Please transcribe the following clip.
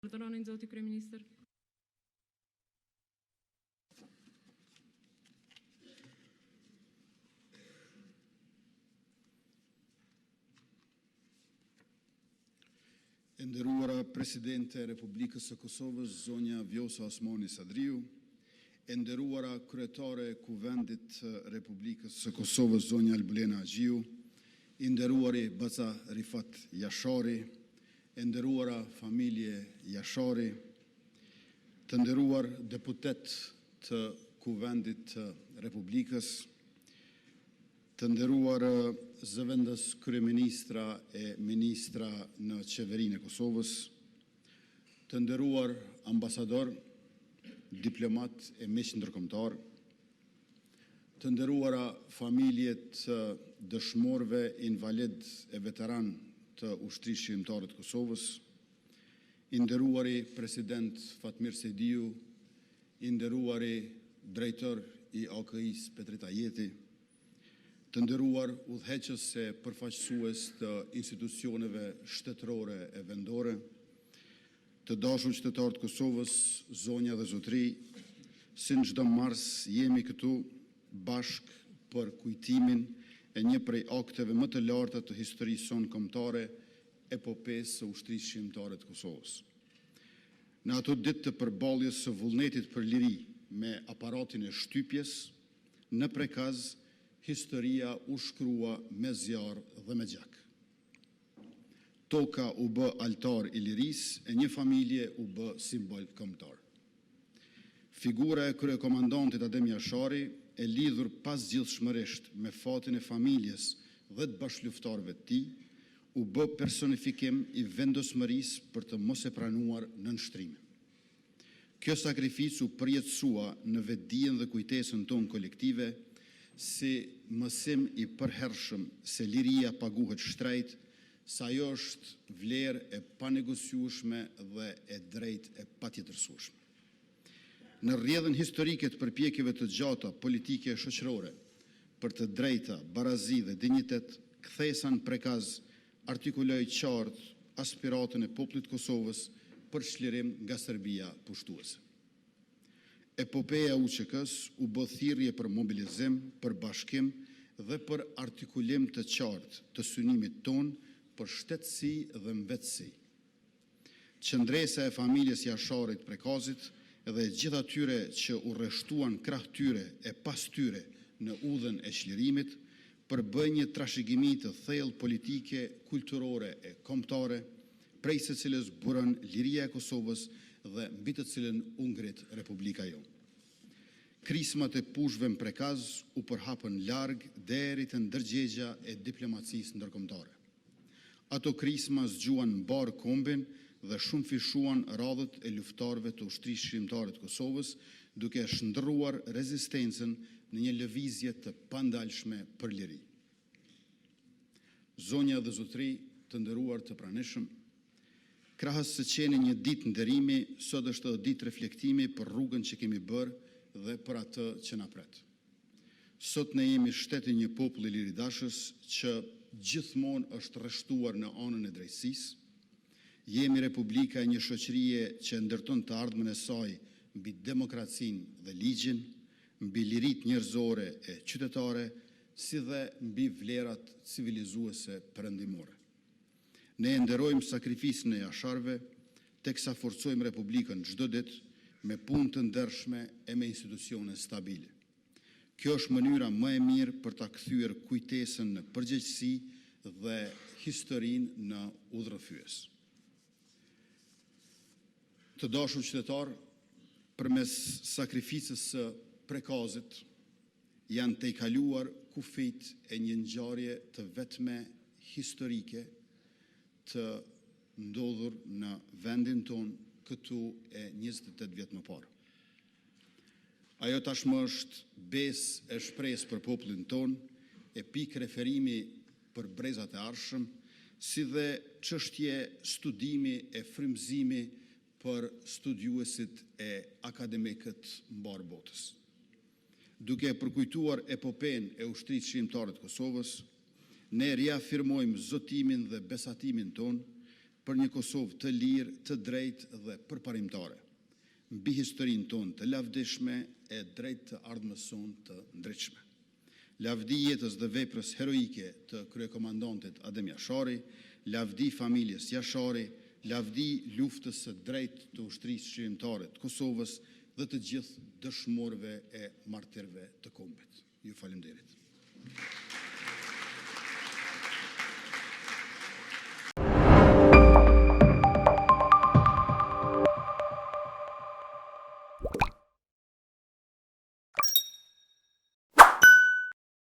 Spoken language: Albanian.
Urdhëronin zoti kryeministër. E nderuara Presidente e Republikës së Kosovës, zonja Vjosa Osmani Sadriu, e nderuara Kryetare e Kuvendit të Republikës së Kosovës, zonja Albulena Agjiu, i nderuari Baca Rifat Jashari, e nderuara familje Jashari, të nderuar deputet të Kuvendit të Republikës, të nderuar zëvendës kryeministra e ministra në qeverinë e Kosovës, të nderuar ambasador, diplomat e miq ndërkombëtar, të nderuara familjet dëshmorëve, invalid e veteran të ushtrisë shqiptare të Kosovës, i nderuari president Fatmir Sejdiu, i nderuari drejtor i AKI-s Petrita Jeti, të nderuar udhëheqës e përfaqësues të institucioneve shtetërore e vendore, të dashur qytetarë të Kosovës, zonja dhe zotëri, si në çdo mars jemi këtu bashk për kujtimin e një prej akteve më të larta të historisë sonë kombëtare, epopesë së ushtrisë shqiptare të Kosovës. Në ato ditë të përballjes së vullnetit për liri me aparatin e shtypjes, në prekaz historia u shkrua me zjarr dhe me gjak. Toka u bë altar i lirisë e një familje u bë simbol kombëtar. Figura e kryekomandantit Adem Jashari, e lidhur pasgjithshmërisht me fatin e familjes dhe të bashkëluftëtarëve të tij, u bë personifikim i vendosmërisë për të mos e pranuar nënshtrimin. Kjo sakrificë u përjetësua në vetdijen dhe kujtesën tonë kolektive, si mësim i përhershëm se liria paguhet shtrejt, sa ajo është vlerë e panegociueshme dhe e drejtë e patjetërsueshme. Në rrjedhën historike të përpjekjeve të gjata politike e shoqërore për të drejta, barazi dhe dinjitet, kthesa në prekaz artikuloi qartë aspiratën e popullit të Kosovës për çlirim nga Serbia pushtuese. Epopeja UÇK-s u bë thirrje për mobilizim, për bashkim dhe për artikulim të qartë të synimit ton për shtetësi dhe mbetësi. Qëndresa e familjes Jasharit prekazit dhe gjithë atyre që u rreshtuan krah tyre e pas tyre në udhën e çlirimit, përbëj një trashëgimi të thellë politike, kulturore e kombëtare, prej së cilës burën liria e Kosovës dhe mbi të cilën u ngrit Republika jonë. Krismat e pushve në prekaz u përhapën larg deri te ndërgjegja e diplomacisë ndërkombëtare. Ato krisma zgjuan mbar kombin dhe shumë fishuan radhët e luftarëve të ushtrisë shqiptare të Kosovës, duke shndërruar rezistencën në një lëvizje të pandalshme për liri. Zonja dhe zotëri, të nderuar të pranishëm, krahas së qenë një ditë nderimi, sot është edhe ditë reflektimi për rrugën që kemi bërë dhe për atë që na pret. Sot ne jemi shteti një popull i liridashës që gjithmonë është rreshtuar në anën e drejtësisë. Jemi Republika e një shoqërie që ndërton të ardhmen e saj mbi demokracinë dhe ligjin, mbi liritë njerëzore e qytetare, si dhe mbi vlerat civilizuese perëndimore. Ne e nderojmë sakrificën e Jasharëve, teksa forcojmë Republikën çdo ditë me punë të ndershme e me institucione stabile. Kjo është mënyra më e mirë për ta kthyer kujtesën në përgjegjësi dhe historinë në udhërrëfyes. Të dashur qytetar, përmes sakrificës së prekazit janë tejkaluar kufijt e një ngjarje të vetme historike të ndodhur në vendin tonë këtu e 28 vjet më parë. Ajo tashmë është besë e shpresë për popullin tonë, e pikë referimi për brezat e ardhshëm, si dhe çështje studimi e frymëzimi për studiuesit e akademikët mbar botës. Duke përkujtuar epopenë e ushtrisë shqiptare të Kosovës, ne riafirmojmë zotimin dhe besatimin tonë për një Kosovë të lirë, të drejtë dhe përparimtare, mbi historinë tonë të lavdishme e drejt të ardhmës sonë të ndritshme. Lavdi jetës dhe veprës heroike të kryekomandantit Adem Jashari, lavdi familjes Jashari, lavdi luftës së drejtë të ushtrisë shqirimtare të Kosovës dhe të gjithë dëshmorëve e martirëve të kombit. Ju falenderit.